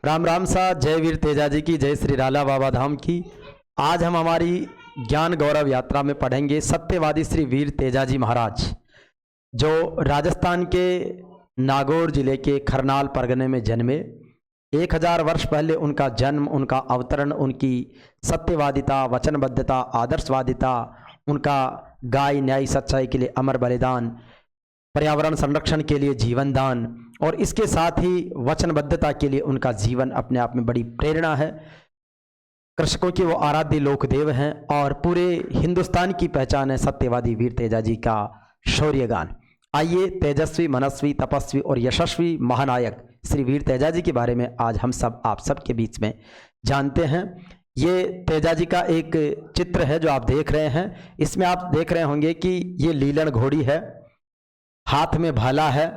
राम राम सा। जय वीर तेजाजी की, जय श्री राला बाबा धाम की। आज हम हमारी ज्ञान गौरव यात्रा में पढ़ेंगे सत्यवादी श्री वीर तेजाजी महाराज, जो राजस्थान के नागौर जिले के खरनाल परगने में जन्मे। 1000 वर्ष पहले उनका जन्म, उनका अवतरण, उनकी सत्यवादिता, वचनबद्धता, आदर्शवादिता, उनका गाय न्याय सच्चाई के लिए अमर बलिदान, पर्यावरण संरक्षण के लिए जीवन दान और इसके साथ ही वचनबद्धता के लिए उनका जीवन अपने आप में बड़ी प्रेरणा है। कृषकों के वो आराध्य लोकदेव हैं और पूरे हिंदुस्तान की पहचान है सत्यवादी वीर तेजाजी का शौर्यगान। आइए तेजस्वी, मनस्वी, तपस्वी और यशस्वी महानायक श्री वीर तेजाजी के बारे में आज हम सब आप सबके बीच में जानते हैं। ये तेजाजी का एक चित्र है जो आप देख रहे हैं। इसमें आप देख रहे होंगे कि ये लीलन घोड़ी है, हाथ में भाला है।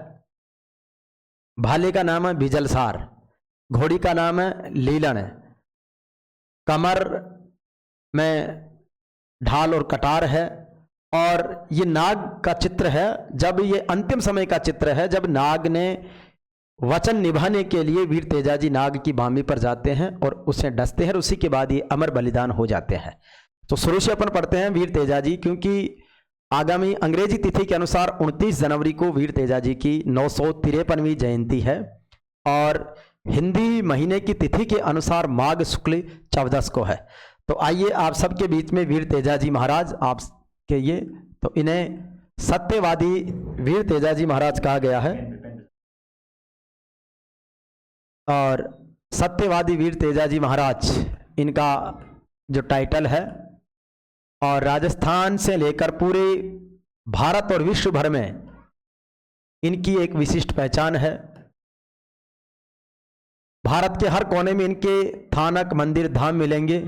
भाले का नाम है बिजलसार, घोड़ी का नाम है लीलन है। कमर में ढाल और कटार है और ये नाग का चित्र है। जब ये अंतिम समय का चित्र है, जब नाग ने वचन निभाने के लिए वीर तेजाजी नाग की बामी पर जाते हैं और उसे डसते हैं और उसी के बाद ये अमर बलिदान हो जाते हैं। तो शुरू से अपन पढ़ते हैं वीर तेजाजी, क्योंकि आगामी अंग्रेजी तिथि के अनुसार 29 जनवरी को वीर तेजाजी की 953वीं जयंती है और हिंदी महीने की तिथि के अनुसार माघ शुक्ल 14 को है। तो आइए आप सबके बीच में वीर तेजाजी महाराज आप के ये, तो इन्हें सत्यवादी वीर तेजाजी महाराज कहा गया है और सत्यवादी वीर तेजाजी महाराज इनका जो टाइटल है और राजस्थान से लेकर पूरे भारत और विश्व भर में इनकी एक विशिष्ट पहचान है। भारत के हर कोने में इनके थानक, मंदिर, धाम मिलेंगे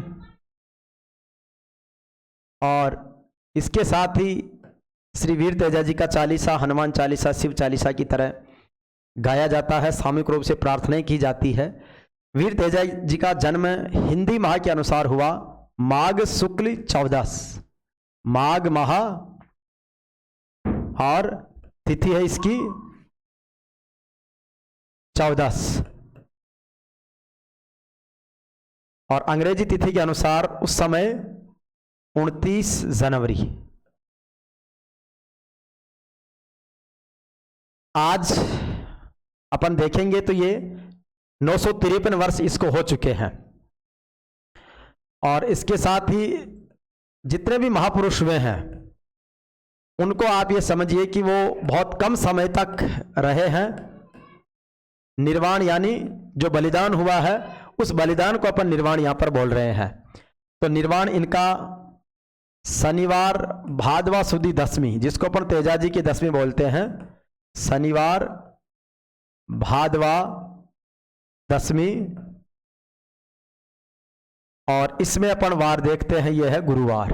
और इसके साथ ही श्री वीर तेजाजी का चालीसा, हनुमान चालीसा, शिव चालीसा की तरह गाया जाता है। सामूहिक रूप से प्रार्थनाएं की जाती है। वीर तेजाजी का जन्म हिंदी माह के अनुसार हुआ माघ शुक्ल 14, माघ माह और तिथि है इसकी 14 और अंग्रेजी तिथि के अनुसार उस समय 29 जनवरी। आज अपन देखेंगे तो ये 953 वर्ष इसको हो चुके हैं और इसके साथ ही जितने भी महापुरुष हुए हैं उनको आप ये समझिए कि वो बहुत कम समय तक रहे हैं। निर्वाण यानी जो बलिदान हुआ है उस बलिदान को अपन निर्वाण यहां पर बोल रहे हैं। तो निर्वाण इनका शनिवार भादवा सुदी 10वीं, जिसको अपन तेजाजी की 10वीं बोलते हैं, शनिवार भादवा 10वीं और इसमें अपन वार देखते हैं, यह है गुरुवार,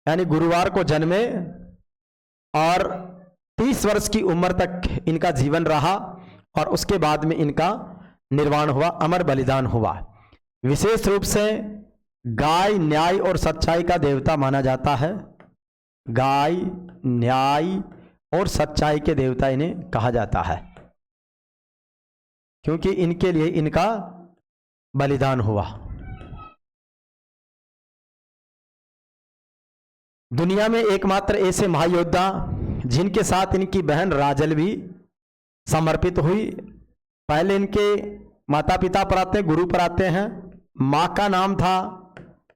यानी गुरुवार को जन्मे और 30 वर्ष की उम्र तक इनका जीवन रहा और उसके बाद में इनका निर्वाण हुआ, अमर बलिदान हुआ। विशेष रूप से गाय, न्याय और सच्चाई का देवता माना जाता है। गाय, न्याय और सच्चाई के देवता इन्हें कहा जाता है क्योंकि इनके लिए इनका बलिदान हुआ। दुनिया में एकमात्र ऐसे महायोद्धा जिनके साथ इनकी बहन राजल भी समर्पित हुई। पहले इनके माता पिता पर आते हैं, गुरु पर आते हैं। मां का नाम था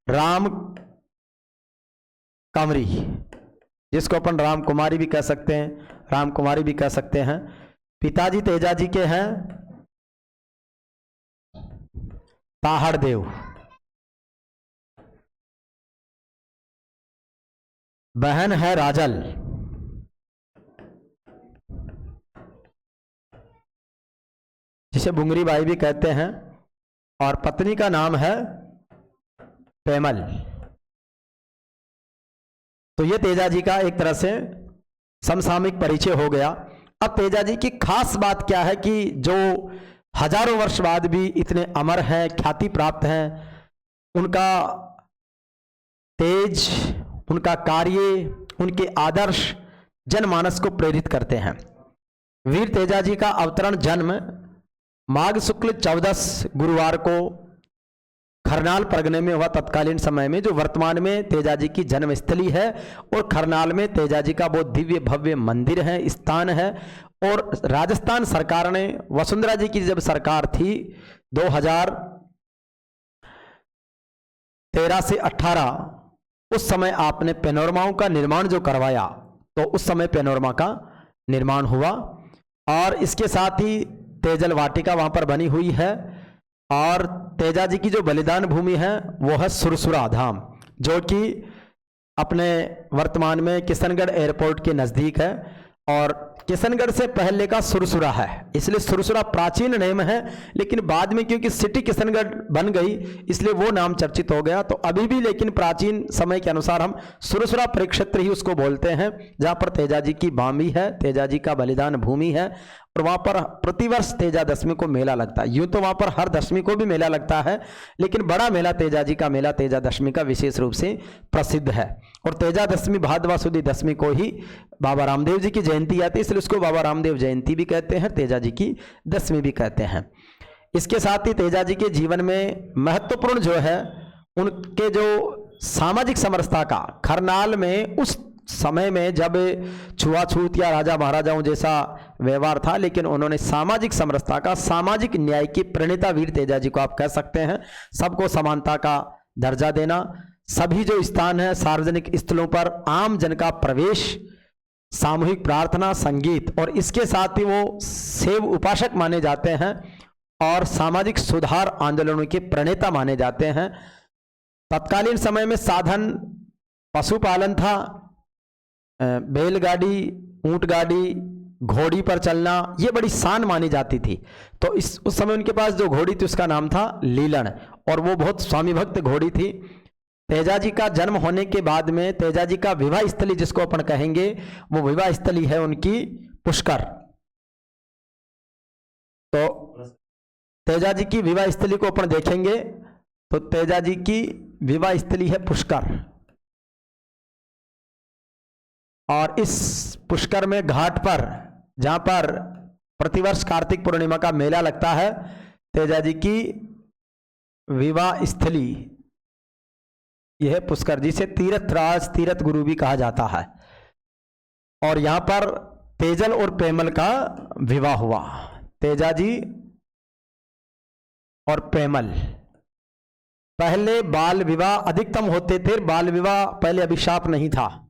राम कामरी, जिसको अपन राम कुमारी भी कह सकते हैं, राम कुमारी भी कह सकते हैं। पिताजी तेजाजी के हैं ताहड़ देव। बहन है राजल। जिसे बुंगरी बाई भी कहते हैं और पत्नी का नाम है पेमल। तो ये तेजाजी का एक तरह से समसामयिक परिचय हो गया। अब तेजाजी की खास बात क्या है कि जो हजारों वर्ष बाद भी इतने अमर हैं, ख्याति प्राप्त हैं, उनका तेज, उनका कार्य, उनके आदर्श जनमानस को प्रेरित करते हैं। वीर तेजाजी का अवतरण जन्म माघ शुक्ल 14 गुरुवार को खरनाल परगने में हुआ। तत्कालीन समय में जो वर्तमान में तेजाजी की जन्मस्थली है और खरनाल में तेजाजी का वो दिव्य भव्य मंदिर है, स्थान है। और राजस्थान सरकार ने, वसुंधरा जी की जब सरकार थी 2013 से 18, उस समय आपने पैनोरमाओं का निर्माण जो करवाया, तो उस समय पैनोरमा का निर्माण हुआ। और इसके साथ ही तेजल वाटिका वहां पर बनी हुई है। और तेजाजी की जो बलिदान भूमि है वो है सुरसुरा धाम, जो कि अपने वर्तमान में किशनगढ़ एयरपोर्ट के नज़दीक है। और किशनगढ़ से पहले का सुरसुरा है, इसलिए सुरसुरा प्राचीन नेम है, लेकिन बाद में क्योंकि सिटी किशनगढ़ बन गई इसलिए वो नाम चर्चित हो गया। तो अभी भी लेकिन प्राचीन समय के अनुसार हम सुरसुरा परिक्षेत्र ही उसको बोलते हैं, जहाँ पर तेजाजी की बामी है, तेजाजी का बलिदान भूमि है। और वहाँ पर प्रतिवर्ष तेजा दशमी को मेला लगता है। यूँ तो वहाँ पर हर दशमी को भी मेला लगता है, लेकिन बड़ा मेला तेजाजी का मेला तेजा दशमी का विशेष रूप से प्रसिद्ध है। और तेजा दशमी भादवा सुदी दशमी को ही बाबा रामदेव जी की जयंती आती है, इसलिए उसको बाबा रामदेव जयंती भी कहते हैं, तेजाजी की दशमी भी कहते हैं। इसके साथ ही तेजाजी के जीवन में महत्वपूर्ण जो है उनके जो सामाजिक समरसता का, खरनाल में उस समय में जब छुआछूत या राजा महाराजाओं जैसा व्यवहार था, लेकिन उन्होंने सामाजिक समरसता का, सामाजिक न्याय की प्रणेता वीर तेजाजी को आप कह सकते हैं। सबको समानता का दर्जा देना, सभी जो स्थान है सार्वजनिक स्थलों पर आम जन का प्रवेश, सामूहिक प्रार्थना, संगीत, और इसके साथ ही वो शैव उपासक माने जाते हैं और सामाजिक सुधार आंदोलनों के प्रणेता माने जाते हैं। तत्कालीन समय में साधन पशुपालन था, बैलगाड़ी, ऊंट गाड़ी, घोड़ी पर चलना, ये बड़ी शान मानी जाती थी। तो उस समय उनके पास जो घोड़ी थी उसका नाम था लीलन, और वो बहुत स्वामी भक्त घोड़ी थी। तेजाजी का जन्म होने के बाद में तेजाजी का विवाह स्थली जिसको अपन कहेंगे, वो विवाह स्थली है उनकी पुष्कर। तो तेजाजी की विवाह स्थली को अपन देखेंगे तो तेजाजी की विवाह स्थली है पुष्कर। और इस पुष्कर में घाट पर, जहां पर प्रतिवर्ष कार्तिक पूर्णिमा का मेला लगता है, तेजाजी की विवाह स्थली यह है पुष्कर, जिसे तीर्थराज, तीर्थ गुरु भी कहा जाता है। और यहां पर तेजल और पेमल का विवाह हुआ। तेजाजी और पेमल, पहले बाल विवाह अधिकतम होते थे। बाल विवाह पहले अभिशाप नहीं था।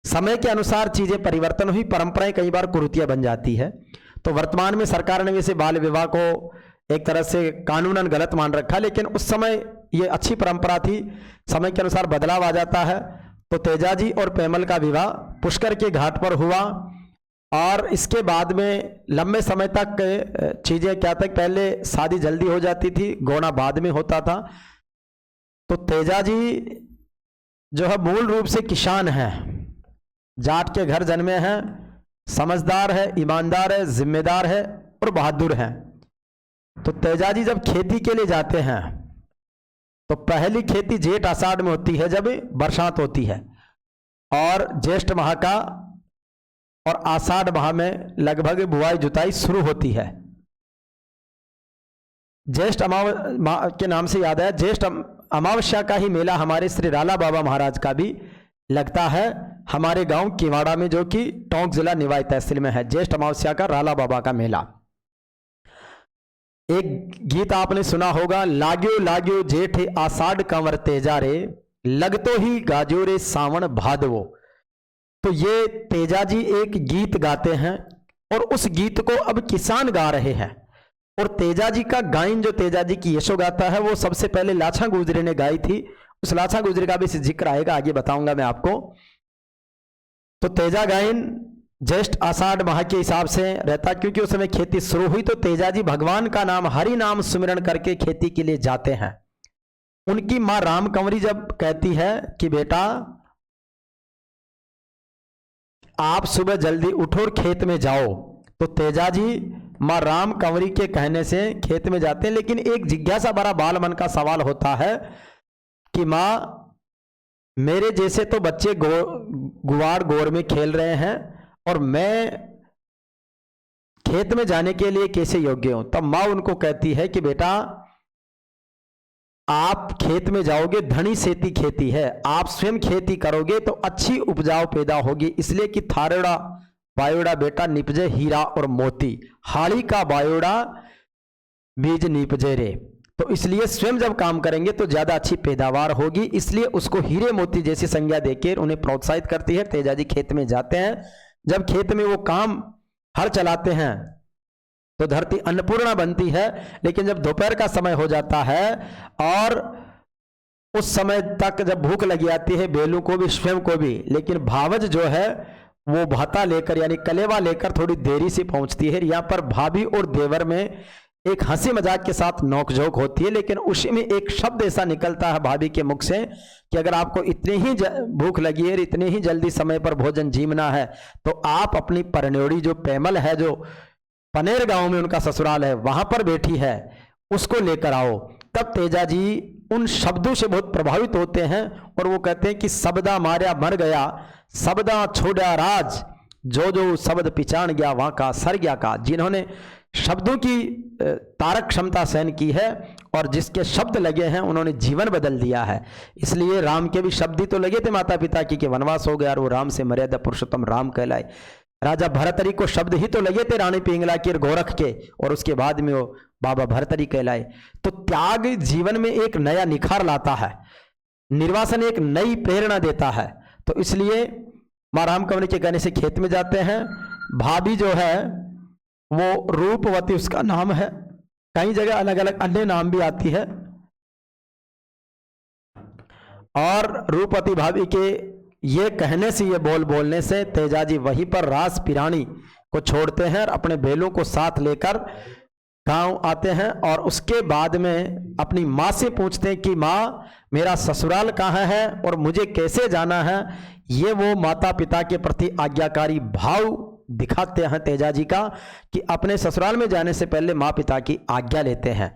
समय के अनुसार चीजें परिवर्तन हुई, परंपराएं कई बार कुरीतियां बन जाती है। तो वर्तमान में सरकार ने वैसे बाल विवाह को एक तरह से कानूनन गलत मान रखा, लेकिन उस समय ये अच्छी परंपरा थी। समय के अनुसार बदलाव आ जाता है। तो तेजाजी और पेमल का विवाह पुष्कर के घाट पर हुआ। और इसके बाद में लंबे समय तक चीजें क्या तक, पहले शादी जल्दी हो जाती थी, गौना बाद में होता था। तो तेजाजी जो है मूल रूप से किसान है, जाट के घर जन्मे हैं, समझदार है, ईमानदार है, जिम्मेदार है और बहादुर है। तो तेजाजी जब खेती के लिए जाते हैं तो पहली खेती जेठ आषाढ़ में होती है, जब बरसात होती है, और ज्येष्ठ माह का और आषाढ़ माह में लगभग बुआई जुताई शुरू होती है। ज्येष्ठ अमावस्या के नाम से याद है, ज्येष्ठ अमावस्या का ही मेला हमारे श्री राला बाबा महाराज का भी लगता है हमारे गांव किवाड़ा में, जो कि टोंक जिला निवाई तहसील में है। ज्येष्ठ अमावस्या का राला बाबा का मेला। एक गीत आपने सुना होगा, लाग्यो लाग्यो जेठ आषाढ़ कंवर तेजा रे, लगतो ही गाजो रे सावन भादवो। तो ये तेजाजी एक गीत गाते हैं और उस गीत को अब किसान गा रहे हैं। और तेजाजी का गायन, जो तेजाजी की यशोगाथा है, वो सबसे पहले लाछा गुजरी ने गाई थी। उस लाछा गुजरी का भी जिक्र आएगा, आगे बताऊंगा मैं आपको। तो तेजा गायन ज्येष्ठ आषाढ़ माह के हिसाब से रहता, क्योंकि उस समय खेती शुरू हुई। तो तेजाजी भगवान का नाम, हरि नाम सुमिरन करके खेती के लिए जाते हैं। उनकी मां राम कंवरी जब कहती है कि बेटा आप सुबह जल्दी उठो और खेत में जाओ, तो तेजाजी मां राम कंवरी के कहने से खेत में जाते हैं। लेकिन एक जिज्ञासा भरा बाल मन का सवाल होता है कि मां, मेरे जैसे तो बच्चे गुवाड़ गोर में खेल रहे हैं और मैं खेत में जाने के लिए कैसे योग्य हूं? तब माँ उनको कहती है कि बेटा आप खेत में जाओगे, धनी सेती खेती है, आप स्वयं खेती करोगे तो अच्छी उपजाऊ पैदा होगी, इसलिए कि थारेड़ा बायोड़ा बेटा निपजे हीरा और मोती, हाड़ी का बायोड़ा बीज निपजे रे। तो इसलिए स्वयं जब काम करेंगे तो ज्यादा अच्छी पैदावार होगी, इसलिए उसको हीरे मोती जैसी संज्ञा देकर उन्हें प्रोत्साहित करती है। तेजाजी खेत में जाते हैं, जब खेत में वो काम हल चलाते हैं तो धरती अन्नपूर्णा बनती है, लेकिन जब दोपहर का समय हो जाता है और उस समय तक जब भूख लगी आती है बेलू को भी स्वयं को भी, लेकिन भावज जो है वो भाता लेकर यानी कलेवा लेकर थोड़ी देरी से पहुंचती है। यहाँ पर भाभी और देवर में एक हंसी मजाक के साथ नोकझोंक होती है, लेकिन उसी में एक शब्द ऐसा निकलता है भाभी के मुख से कि अगर आपको इतनी ही भूख लगी है, इतनी ही जल्दी समय पर भोजन जीमना है तो आप अपनी परन्योड़ी जो पेमल है, जो पनेर गांव में उनका ससुराल है, वहां पर बैठी है, उसको लेकर आओ। तब तेजाजी उन शब्दों से बहुत प्रभावित होते हैं और वो कहते हैं कि शब्दा मार्या मर गया, शब्दा छोड़ा राज, जो जो शब्द पिछाड़ गया वहां का सर गया का। जिन्होंने शब्दों की तारक क्षमता सहन की है और जिसके शब्द लगे हैं उन्होंने जीवन बदल दिया है। इसलिए राम के भी शब्द ही तो लगे थे माता पिता की कि वनवास हो गया और वो राम से मर्यादा पुरुषोत्तम राम कहलाए। राजा भरतरी को शब्द ही तो लगे थे रानी पिंगला के और गोरख के, और उसके बाद में वो बाबा भरतरी कहलाए। तो त्याग जीवन में एक नया निखार लाता है, निर्वासन एक नई प्रेरणा देता है। तो इसलिए मां रामकंवरी के कहने से खेत में जाते हैं। भाभी जो है वो रूपवती उसका नाम है, कई जगह अलग अलग अन्य नाम भी आती है। और रूपवती भाभी के ये कहने से, ये बोलने से तेजाजी वहीं पर रास पिरानी को छोड़ते हैं और अपने बैलों को साथ लेकर गांव आते हैं। और उसके बाद में अपनी माँ से पूछते हैं कि माँ मेरा ससुराल कहाँ है और मुझे कैसे जाना है। ये वो माता पिता के प्रति आज्ञाकारी भाव दिखाते हैं तेजाजी का कि अपने ससुराल में जाने से पहले माँ पिता की आज्ञा लेते हैं।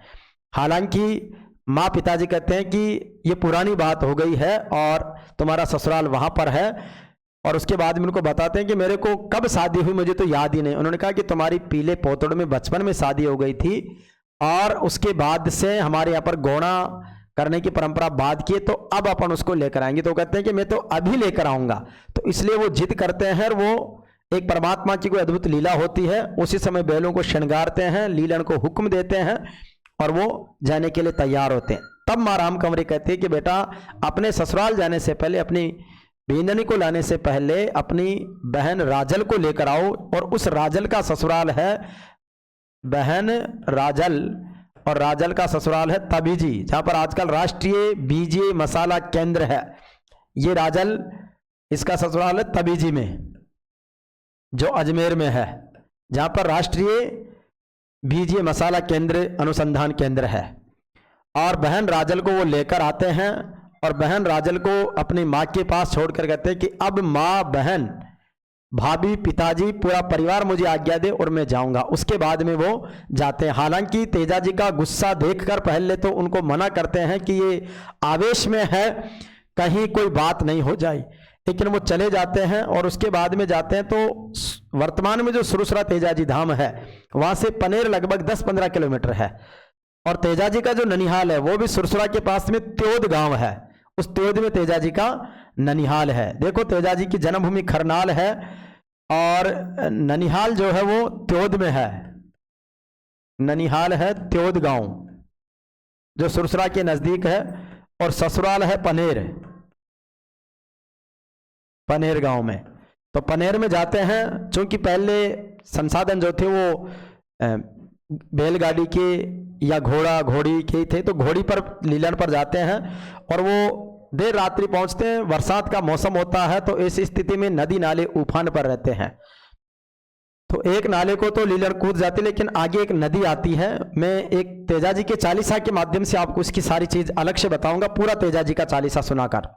हालांकि माँ पिताजी कहते हैं कि ये पुरानी बात हो गई है और तुम्हारा ससुराल वहां पर है। और उसके बाद में उनको बताते हैं कि मेरे को कब शादी हुई मुझे तो याद ही नहीं। उन्होंने कहा कि तुम्हारी पीले पोतड़ में बचपन में शादी हो गई थी और उसके बाद से हमारे यहाँ पर गौना करने की परंपरा बाद की, तो अब अपन उसको लेकर आएंगे। तो कहते हैं कि मैं तो अभी लेकर आऊंगा। तो इसलिए वो जिद करते हैं और वो एक परमात्मा की कोई अद्भुत लीला होती है, उसी समय बैलों को श्रृंगारते हैं, लीलन को हुक्म देते हैं और वो जाने के लिए तैयार होते हैं। तब माँ रामकंवरी कहती है कि बेटा अपने ससुराल जाने से पहले, अपनी बींदनी को लाने से पहले अपनी बहन राजल को लेकर आओ। और उस राजल का ससुराल है बहन राजल, और राजल का ससुराल है तबीजी, जहां पर आजकल राष्ट्रीय बीजे मसाला केंद्र है। ये राजल, इसका ससुराल है तबीजी में जो अजमेर में है, जहां पर राष्ट्रीय बीजे मसाला केंद्र अनुसंधान केंद्र है। और बहन राजल को वो लेकर आते हैं और बहन राजल को अपनी माँ के पास छोड़कर कहते हैं कि अब माँ, बहन, भाभी, पिताजी, पूरा परिवार मुझे आज्ञा दे और मैं जाऊंगा। उसके बाद में वो जाते हैं। हालांकि तेजाजी का गुस्सा देखकर पहले तो उनको मना करते हैं कि ये आवेश में है, कहीं कोई बात नहीं हो जाए, लेकिन वो चले जाते हैं। और उसके बाद में जाते हैं तो वर्तमान में जो सुरसरा तेजाजी धाम है वहां से पनेर लगभग 10-15 किलोमीटर है। और तेजाजी का जो ननिहाल है वो भी सुरसरा के पास में त्योद गांव है, उस त्योद में तेजाजी का ननिहाल है। देखो तेजाजी की जन्मभूमि खरनाल है और ननिहाल जो है वो त्योद में है। ननिहाल है त्योद गांव जो सुरसरा के नजदीक है, और ससुराल है पनेर, पनेर गांव में। तो पनेर में जाते हैं। चूंकि पहले संसाधन जो थे वो बैलगाड़ी के या घोड़ा घोड़ी के थे, तो घोड़ी पर लीलन पर जाते हैं और वो देर रात्रि पहुंचते हैं। बरसात का मौसम होता है तो ऐसी स्थिति में नदी नाले उफान पर रहते हैं। तो एक नाले को तो लीलन कूद जाती, लेकिन आगे एक नदी आती है। मैं एक तेजाजी के चालीसा के माध्यम से आपको इसकी सारी चीज अलग से बताऊंगा, पूरा तेजाजी का चालीसा सुनाकर।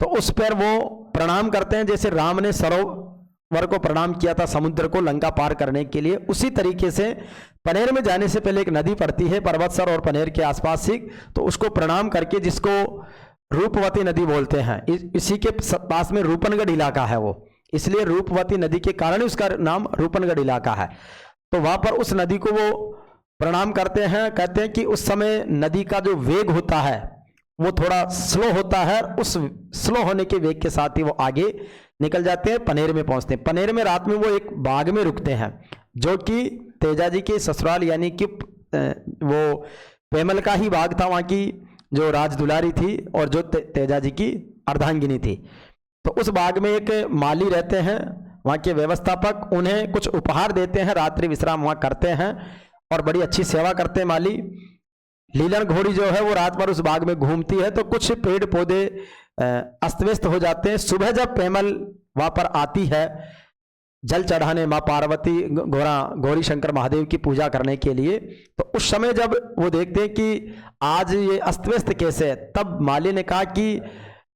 तो उस पर वो प्रणाम करते हैं जैसे राम ने सरोवर को प्रणाम किया था समुद्र को लंका पार करने के लिए, उसी तरीके से पनेर में जाने से पहले एक नदी पड़ती है पर्वतसर और पनेर के आसपास ही, तो उसको प्रणाम करके, जिसको रूपवती नदी बोलते हैं, इसी के पास में रूपनगढ़ इलाका है वो, इसलिए रूपवती नदी के कारण ही उसका नाम रूपनगढ़ इलाका है। तो वहां पर उस नदी को वो प्रणाम करते हैं, कहते हैं कि उस समय नदी का जो वेग होता है वो थोड़ा स्लो होता है, उस स्लो होने के वेग के साथ ही वो आगे निकल जाते हैं, पनेर में पहुंचते हैं। पनेर में रात में वो एक बाग में रुकते हैं जो कि तेजाजी के ससुराल यानी कि वो पेमल का ही बाग था, वहाँ की जो राजदुलारी थी और जो तेजाजी की अर्धांगिनी थी। तो उस बाग में एक माली रहते हैं, वहाँ के व्यवस्थापक उन्हें कुछ उपहार देते हैं, रात्रि विश्राम वहाँ करते हैं और बड़ी अच्छी सेवा करते हैं माली। लीलन घोड़ी जो है वो रात भर उस बाग में घूमती है, तो कुछ पेड़ पौधे अस्त व्यस्त हो जाते हैं। सुबह जब पेमल वहाँ पर आती है जल चढ़ाने माँ पार्वती गौरी शंकर महादेव की पूजा करने के लिए, तो उस समय जब वो देखते हैं कि आज ये अस्त व्यस्त कैसे है, तब माली ने कहा कि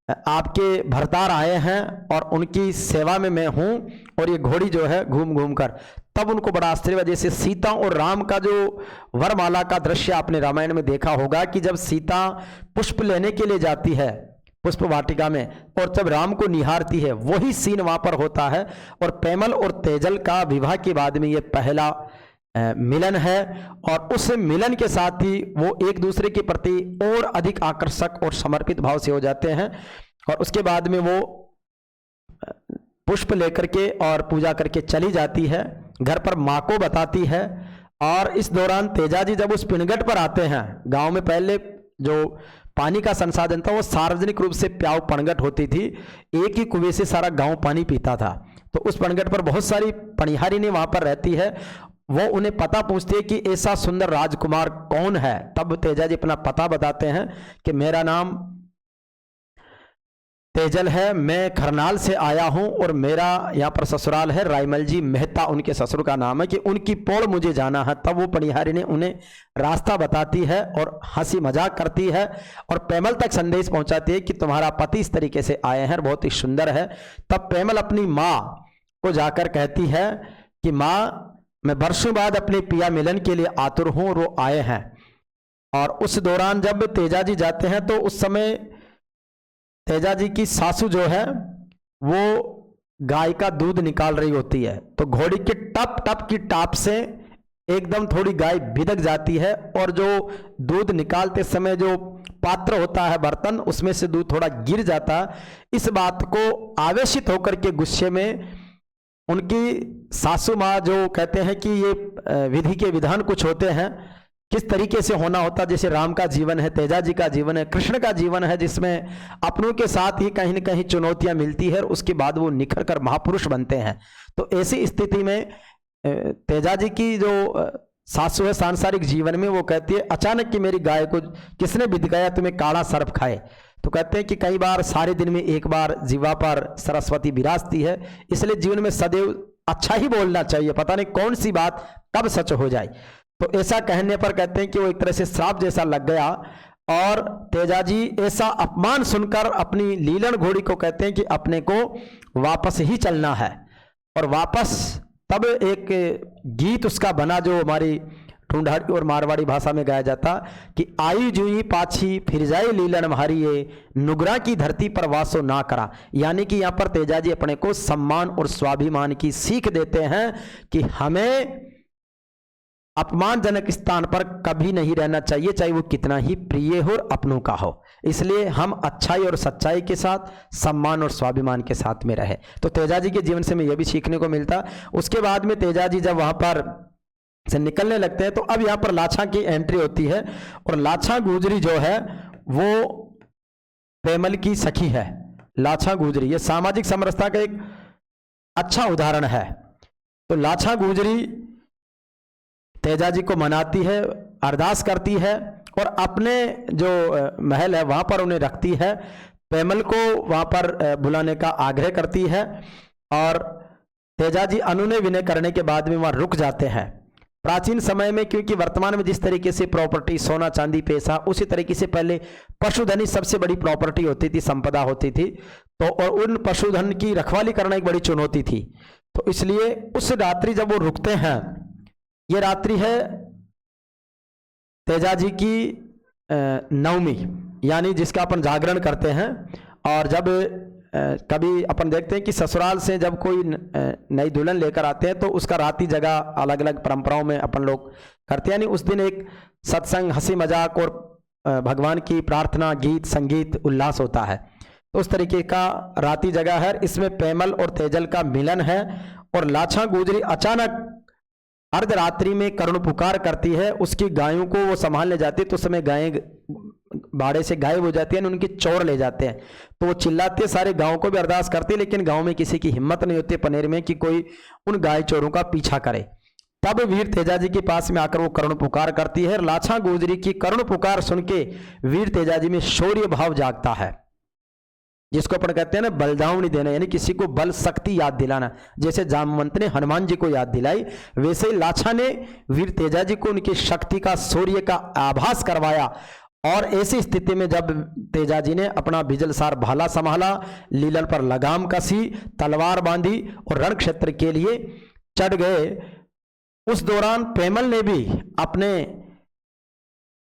आपके भरतार आए हैं और उनकी सेवा में मैं हूं और ये घोड़ी जो है घूम घूम कर। तब उनको बड़ा आश्चर्य हुआ, जैसे सीता और राम का जो वरमाला का दृश्य आपने रामायण में देखा होगा कि जब सीता पुष्प लेने के लिए जाती है पुष्प वाटिका में और जब राम को निहारती है, वही सीन वहां पर होता है। और पेमल और तेजल का विवाह के बाद में ये पहला मिलन है और उस मिलन के साथ ही वो एक दूसरे के प्रति और अधिक आकर्षक और समर्पित भाव से हो जाते हैं। और उसके बाद में वो पुष्प लेकर के और पूजा करके चली जाती है, घर पर माँ को बताती है। और इस दौरान तेजाजी जब उस पिनगट पर आते हैं, गांव में पहले जो पानी का संसाधन था वो सार्वजनिक रूप से प्याऊ पनगट होती थी, एक ही कुएं से सारा गांव पानी पीता था। तो उस पनगट पर बहुत सारी पनिहारी ने वहां पर रहती है, वो उन्हें पता पूछती है कि ऐसा सुंदर राजकुमार कौन है। तब तेजाजी अपना पता बताते हैं कि मेरा नाम तेजल है, मैं खरनाल से आया हूं और मेरा यहाँ पर ससुराल है रायमल जी मेहता, उनके ससुर का नाम है, कि उनकी पौड़ मुझे जाना है। तब वो पनिहारी ने उन्हें रास्ता बताती है और हंसी मजाक करती है और पेमल तक संदेश पहुंचाती है कि तुम्हारा पति इस तरीके से आए हैं, बहुत ही सुंदर है। तब पेमल अपनी माँ को जाकर कहती है कि माँ, मैं वर्षों बाद अपने पिया मिलन के लिए आतुर हूं और वो आए हैं। और उस दौरान जब तेजाजी जाते हैं तो उस समय तेजाजी की सासू जो है वो गाय का दूध निकाल रही होती है, तो घोड़ी के टप टप की टाप से एकदम थोड़ी गाय भिदक जाती है और जो दूध निकालते समय जो पात्र होता है बर्तन, उसमें से दूध थोड़ा गिर जाता है। इस बात को आवेशित होकर के गुस्से में उनकी सासू माँ जो कहते हैं कि ये विधि के विधान कुछ होते हैं, किस तरीके से होना होता, जैसे राम का जीवन है, तेजाजी का जीवन है, कृष्ण का जीवन है, जिसमें अपनों के साथ ही कहीं न कहीं चुनौतियां मिलती है और उसके बाद वो निखर कर महापुरुष बनते हैं। तो ऐसी स्थिति में तेजाजी की जो सासू है सांसारिक जीवन में, वो कहती है अचानक कि मेरी गाय को किसने बिदकाया, तुम्हें काड़ा सर्प खाए। तो कहते हैं कि कई बार सारे दिन में एक बार जीवा पर सरस्वती विराजती है, इसलिए जीवन में सदैव अच्छा ही बोलना चाहिए, पता नहीं कौन सी बात कब सच हो जाए। तो ऐसा कहने पर कहते हैं कि वो एक तरह से श्राप जैसा लग गया और तेजाजी ऐसा अपमान सुनकर अपनी लीलन घोड़ी को कहते हैं कि अपने को वापस ही चलना है। और वापस तब एक गीत उसका बना जो हमारी ढूंढाड़ी और मारवाड़ी भाषा में गाया जाता कि आई जुई पाछी फिर जाए लीलन म्हारिये, नुगरा की धरती पर वासो ना करा। यानी कि यहाँ पर तेजाजी अपने को सम्मान और स्वाभिमान की सीख देते हैं कि हमें अपमानजनक स्थान पर कभी नहीं रहना चाहिए, चाहे वो कितना ही प्रिय हो और अपनों का हो। इसलिए हम अच्छाई और सच्चाई के साथ, सम्मान और स्वाभिमान के साथ में रहे। तो तेजाजी के जीवन से हमें यह भी सीखने को मिलता। उसके बाद में तेजाजी जब वहां पर से निकलने लगते हैं तो अब यहाँ पर लाछा की एंट्री होती है और लाछा गुजरी जो है वो पेमल की सखी है। लाछा गुजरी ये सामाजिक समरसता का एक अच्छा उदाहरण है। तो लाछा गुजरी तेजाजी को मनाती है, अरदास करती है और अपने जो महल है वहां पर उन्हें रखती है। पेमल को वहां पर बुलाने का आग्रह करती है और तेजाजी अनुनय विनय करने के बाद में वहां रुक जाते हैं। प्राचीन समय में, क्योंकि वर्तमान में जिस तरीके से प्रॉपर्टी सोना चांदी पैसा, उसी तरीके से पहले पशुधन ही सबसे बड़ी प्रॉपर्टी होती थी, संपदा होती थी। तो और उन पशुधन की रखवाली करना एक बड़ी चुनौती थी। तो इसलिए उस रात्रि जब वो रुकते हैं, ये रात्रि है तेजाजी की नवमी, यानी जिसका अपन जागरण करते हैं। और जब कभी अपन देखते हैं कि ससुराल से जब कोई नई दुल्हन लेकर आते हैं तो उसका राती जगह अलग अलग परंपराओं में अपन लोग करते हैं। यानी उस दिन एक सत्संग, हंसी मजाक और भगवान की प्रार्थना, गीत संगीत, उल्लास होता है। तो उस तरीके का राती जगह है। इसमें पेमल और तेजल का मिलन है और लाछा गुजरी अचानक अर्धरात्रि में करुण पुकार करती है। उसकी गायों को वो संभालने जाती है तो उस समय गायें बाड़े से गायब हो जाती है, उनकी चोर ले जाते हैं। तो वो चिल्लाते, सारे गांव को भी अरदास करती है, लेकिन गांव में किसी की हिम्मत नहीं होती पनेर में कि कोई उन गाय चोरों का पीछा करे। तब वीर तेजाजी के पास में आकर वो करुण पुकार करती है। लाछा गुजरी की करुण पुकार सुन के वीर तेजाजी में शौर्य भाव जागता है, जिसको अपन कहते हैं ना बलदावनी देना, यानी किसी को बल शक्ति याद दिलाना। जैसे जामवंत ने हनुमान जी को याद दिलाई, वैसे ही लाछा ने वीर तेजाजी को उनकी शक्ति का, शौर्य का आभास करवाया। और ऐसी स्थिति में जब तेजाजी ने अपना बिजलसार भाला संभाला, लीलन पर लगाम कसी, तलवार बांधी और रण क्षेत्र के लिए चढ़ गए। उस दौरान पेमल ने भी अपने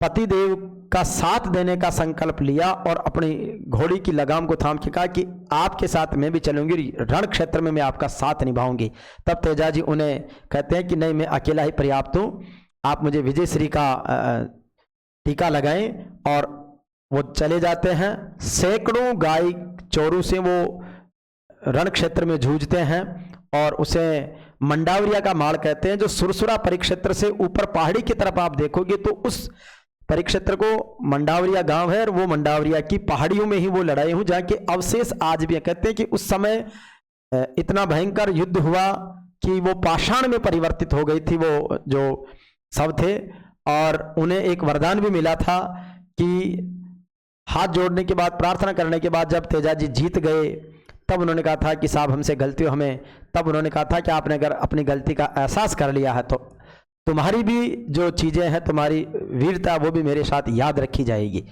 पतिदेव का साथ देने का संकल्प लिया और अपनी घोड़ी की लगाम को थाम के कहा कि आपके साथ मैं भी चलूंगी, रण क्षेत्र में मैं आपका साथ निभाऊंगी। तब तेजाजी उन्हें कहते हैं कि नहीं, मैं अकेला ही पर्याप्त हूं, आप मुझे विजयश्री का टीका लगाएं। और वो चले जाते हैं। सैकड़ों गाय चोरों से वो रण क्षेत्र में जूझते हैं और उसे मंडावरिया का माड़ कहते हैं, जो सुरसुरा परिक्षेत्र से ऊपर पहाड़ी की तरफ आप देखोगे तो उस परिक्षेत्र को मंडावरिया गांव है और वो मंडावरिया की पहाड़ियों में ही वो लड़ाई हुई, जहाँ के अवशेष आज भी कहते हैं कि उस समय इतना भयंकर युद्ध हुआ कि वो पाषाण में परिवर्तित हो गई थी वो जो सब थे। और उन्हें एक वरदान भी मिला था कि हाथ जोड़ने के बाद, प्रार्थना करने के बाद जब तेजाजी जीत गए तब उन्होंने कहा था कि साहब हमसे गलती हो, हमें, तब उन्होंने कहा था कि आपने अगर अपनी गलती का एहसास कर लिया है तो तुम्हारी भी जो चीज़ें हैं, तुम्हारी वीरता, वो भी मेरे साथ याद रखी जाएगी।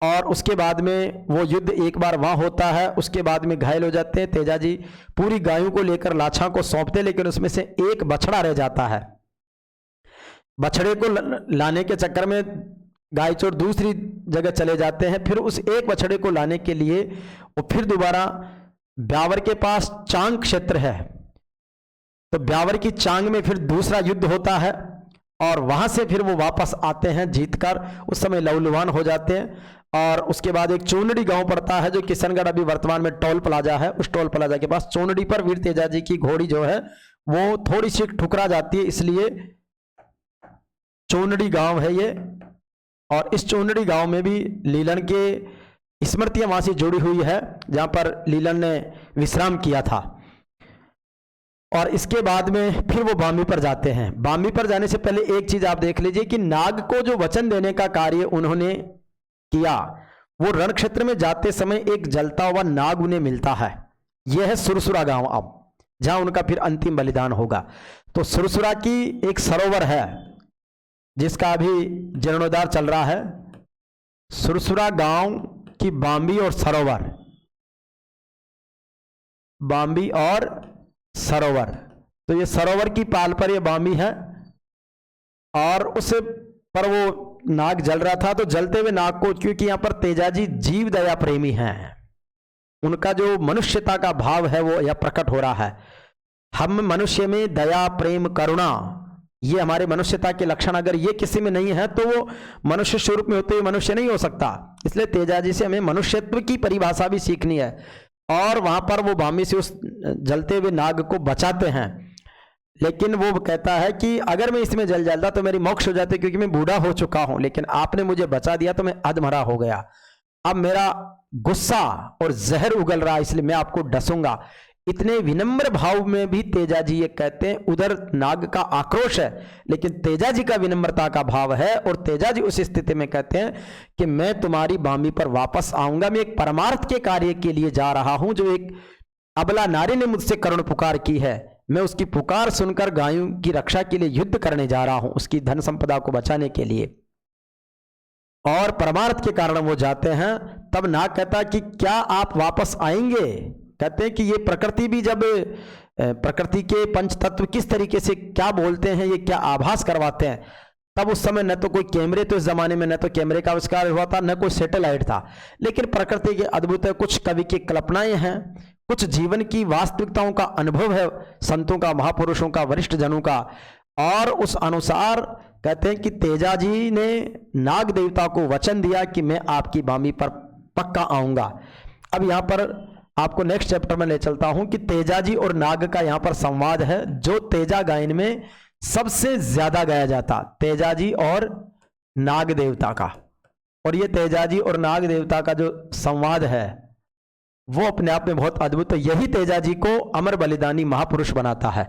और उसके बाद में वो युद्ध एक बार वहाँ होता है, उसके बाद में घायल हो जाते हैं। तेजाजी पूरी गायों को लेकर लाछा को सौंपते, लेकिन उसमें से एक बछड़ा रह जाता है। बछड़े को लाने के चक्कर में गाय चोर दूसरी जगह चले जाते हैं। फिर उस एक बछड़े को लाने के लिए वो फिर दोबारा ब्यावर के पास चांग क्षेत्र है, तो ब्यावर की चांग में फिर दूसरा युद्ध होता है और वहां से फिर वो वापस आते हैं जीतकर। उस समय लहूलुहान हो जाते हैं। और उसके बाद एक चोनड़ी गांव पड़ता है जो किशनगढ़ अभी वर्तमान में टोल प्लाजा है, उस टोल प्लाजा के पास चोनड़ी पर वीर तेजाजी की घोड़ी जो है वो थोड़ी सी ठुकरा जाती है, इसलिए चोनड़ी गांव है ये। और इस चोनड़ी गांव में भी लीलन के स्मृतियां वहां से जुड़ी हुई है, जहां पर लीलन ने विश्राम किया था। और इसके बाद में फिर वो बामी पर जाते हैं। बामी पर जाने से पहले एक चीज आप देख लीजिए कि नाग को जो वचन देने का कार्य उन्होंने किया, वो रण क्षेत्र में जाते समय एक जलता हुआ नाग उन्हें मिलता है। यह है सुरसुरा गांव, अब जहां उनका फिर अंतिम बलिदान होगा। तो सुरसुरा की एक सरोवर है जिसका अभी जीर्णोद्धार चल रहा है। सुरसुरा गांव की बाम्बी और सरोवर, बाम्बी और सरोवर, तो ये सरोवर की पाल पर ये बामी है। और उस पर वो नाग जल रहा था, तो जलते हुए नाग को, क्योंकि यहां पर तेजाजी जीव दया प्रेमी हैं, उनका जो मनुष्यता का भाव है वो यह प्रकट हो रहा है। हम मनुष्य में दया, प्रेम, करुणा, ये हमारे मनुष्यता के लक्षण अगर ये किसी में नहीं है तो वो मनुष्य स्वरूप में होते हुए मनुष्य नहीं हो सकता। इसलिए तेजाजी से हमें मनुष्यत्व की परिभाषा भी सीखनी है। और वहां पर वो बामी से उस जलते हुए नाग को बचाते हैं, लेकिन वो कहता है कि अगर मैं इसमें जल जाता तो मेरी मोक्ष हो जाती, क्योंकि मैं बूढ़ा हो चुका हूं, लेकिन आपने मुझे बचा दिया तो मैं अधमरा हो गया। अब मेरा गुस्सा और जहर उगल रहा, इसलिए मैं आपको डसूंगा। इतने विनम्र भाव में भी तेजाजी ये कहते हैं, उधर नाग का आक्रोश है लेकिन तेजाजी का विनम्रता का भाव है। और तेजाजी उस स्थिति में कहते हैं कि मैं तुम्हारी बामी पर वापस आऊंगा, मैं एक परमार्थ के कार्य के लिए जा रहा हूं, जो एक अबला नारी ने मुझसे करुण पुकार की है, मैं उसकी पुकार सुनकर गायों की रक्षा के लिए युद्ध करने जा रहा हूं, उसकी धन संपदा को बचाने के लिए। और परमार्थ के कारण वो जाते हैं। तब नाग कहता कि क्या आप वापस आएंगे? कहते हैं कि ये प्रकृति भी, जब प्रकृति के पंच तत्व किस तरीके से क्या बोलते हैं, ये क्या आभास करवाते हैं। तब उस समय न तो कोई कैमरे, तो इस जमाने में न तो कैमरे का आविष्कार हुआ था, न कोई सैटेलाइट था, लेकिन प्रकृति के अद्भुत है। कुछ कवि की कल्पनाएं हैं, कुछ जीवन की वास्तविकताओं का अनुभव है, संतों का, महापुरुषों का, वरिष्ठ जनों का। और उस अनुसार कहते हैं कि तेजाजी ने नाग देवता को वचन दिया कि मैं आपकी बामी पर पक्का आऊंगा। अब यहां पर आपको नेक्स्ट चैप्टर में ले चलता हूं कि तेजाजी और नाग का यहां पर संवाद है, जो तेजा गायन में सबसे ज्यादा गाया जाता, तेजाजी और नाग देवता का। और ये तेजाजी और नाग देवता का जो संवाद है वो अपने आप में बहुत अद्भुत है। यही तेजाजी को अमर बलिदानी महापुरुष बनाता है।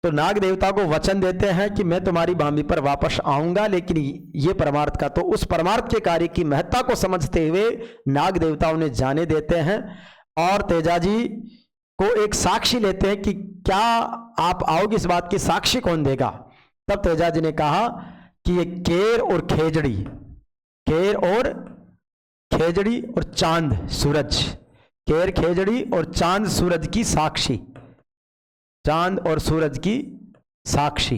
तो नाग देवता को वचन देते हैं कि मैं तुम्हारी बामी पर वापस आऊंगा, लेकिन ये परमार्थ का, तो उस परमार्थ के कार्य की महत्ता को समझते हुए नाग देवता उन्हें जाने देते हैं और तेजाजी को एक साक्षी लेते हैं कि क्या आप आओगे, इस बात की साक्षी कौन देगा। तब तेजाजी ने कहा कि ये केर और खेजड़ी, केर और खेजड़ी और चांद सूरज, केर खेजड़ी और चांद सूरज की साक्षी, चांद और सूरज की साक्षी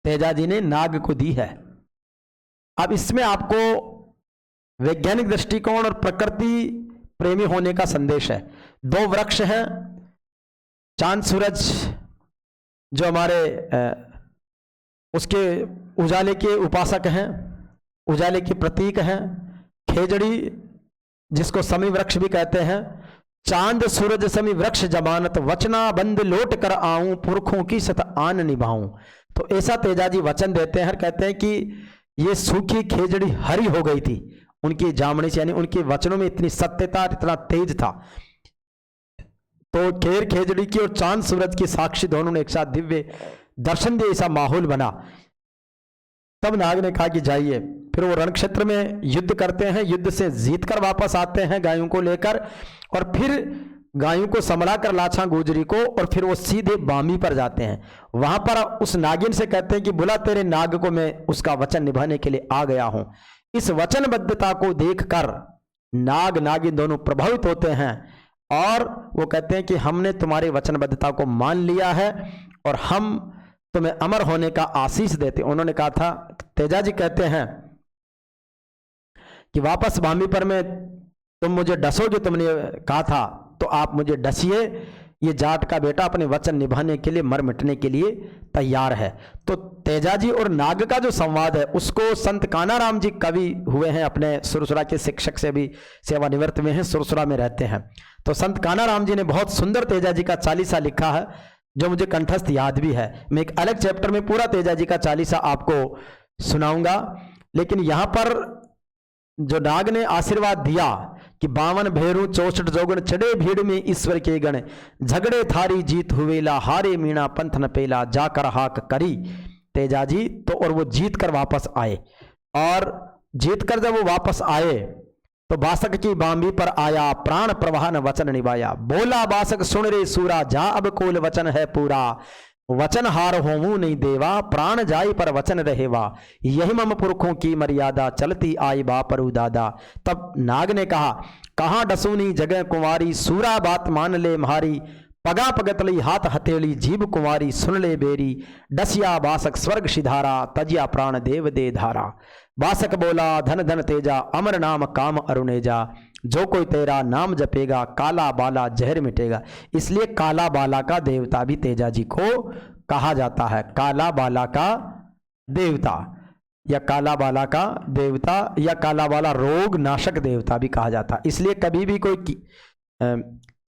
तेजाजी ने नाग को दी है। अब इसमें आपको वैज्ञानिक दृष्टिकोण और प्रकृति प्रेमी होने का संदेश है। दो वृक्ष हैं, चांद सूरज जो हमारे उसके उजाले के उपासक हैं, उजाले के प्रतीक हैं, खेजड़ी जिसको समी वृक्ष भी कहते हैं, चांद सूरज समी वृक्ष जमानत वचना बंद लौट कर आऊं पुरखों की सत आन निभाऊं। तो ऐसा तेजाजी वचन देते हैं, कहते हैं कि ये सूखी खेजड़ी हरी हो गई थी उनकी जामनी से, यानी उनके वचनों में इतनी सत्यता, इतना तेज था। तो केर खेजड़ी की और चांद सूरज की साक्षी दोनों ने एक साथ दिव्य दर्शन दिए, ऐसा माहौल बना। तब नाग ने कहा कि जाइए। फिर वो रण क्षेत्र में युद्ध करते हैं, युद्ध से जीतकर वापस आते हैं गायों को लेकर, और फिर गायों को संभला कर लाछा गुजरी को, और फिर वो सीधे बामी पर जाते हैं। वहां पर उस नागिन से कहते हैं कि बुला तेरे नाग को, मैं उसका वचन निभाने के लिए आ गया हूं। इस वचनबद्धता को देखकर नाग नागिन दोनों प्रभावित होते हैं और वो कहते हैं कि हमने तुम्हारी वचनबद्धता को मान लिया है और हम तुम्हें अमर होने का आशीष देते। उन्होंने कहा था, तेजाजी कहते हैं कि वापस बामी पर में तुम मुझे डसोगे, तुमने कहा था, तो आप मुझे डसिए। ये जाट का बेटा अपने वचन निभाने के लिए, मर मिटने के लिए तैयार है। तो तेजाजी और नाग का जो संवाद है उसको संत कानाराम जी कवि हुए हैं, अपने सुरसुरा के शिक्षक से भी सेवानिवृत्त में हैं, सुरसुरा में रहते हैं। तो संत कानाराम जी ने बहुत सुंदर तेजाजी का चालीसा लिखा है जो मुझे कंठस्थ याद भी है। मैं एक अलग चैप्टर में पूरा तेजाजी का चालीसा आपको सुनाऊंगा, लेकिन यहां पर जो नाग ने आशीर्वाद दिया कि 52 भेरू 64 जोगण चढ़े भीड़ में ईश्वर के गण, झगड़े थारी जीत हुवेला हारे मीणा पंथ न पेला जाकर हाक करी तेजाजी। तो और वो जीत कर वापस आए, और जीत कर जब वो वापस आए तो बासक की बांबी पर आया, प्राण प्रवाह न वचन निभाया। बोला बासक सुन रे सूरा, जा अब कोल वचन है पूरा, वचन हार होमू नहीं देवा, प्राण जाई पर वचन रहेवा, यही मम पुरखों की मर्यादा, चलती आई बापरू दादा। तब नाग ने कहा, कहाँ डसूनी जगह कुंवारी, सूरा बात मान ले म्हारी, पगा पगतली हाथ हथेली, जीभ कुंवारी सुन ले बेरी, डसिया बासक स्वर्ग सिधारा, तजिया प्राण देव दे धारा। बासक बोला धन धन तेजा, अमर नाम काम अरुणेजा, जो कोई तेरा नाम जपेगा, काला बाला जहर मिटेगा। इसलिए काला बाला का देवता भी तेजाजी को कहा जाता है, काला बाला का देवता या काला बाला का देवता या काला बाला रोग नाशक देवता भी कहा जाता है। इसलिए कभी भी कोई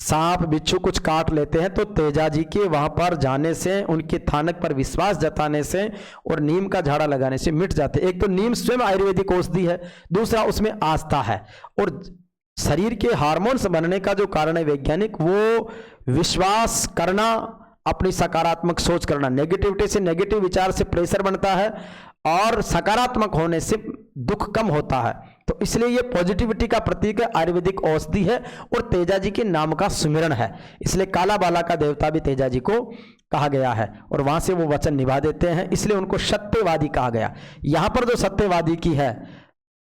सांप बिच्छू कुछ काट लेते हैं तो तेजाजी के वहां पर जाने से, उनके थानक पर विश्वास जताने से और नीम का झाड़ा लगाने से मिट जाते। एक तो नीम स्वयं आयुर्वेदिक औषधि है, दूसरा उसमें आस्था है, और शरीर के हार्मोन्स बनने का जो कारण है वैज्ञानिक, वो विश्वास करना, अपनी सकारात्मक सोच करना। नेगेटिविटी से, नेगेटिव विचार से प्रेशर बनता है और सकारात्मक होने से दुख कम होता है। तो इसलिए ये पॉजिटिविटी का प्रतीक है, आयुर्वेदिक औषधि है और तेजाजी के नाम का सुमिरन है। इसलिए काला बाला का देवता भी तेजाजी को कहा गया है और वहां से वो वचन निभा देते हैं, इसलिए उनको सत्यवादी कहा गया। यहां पर जो सत्यवादी की है,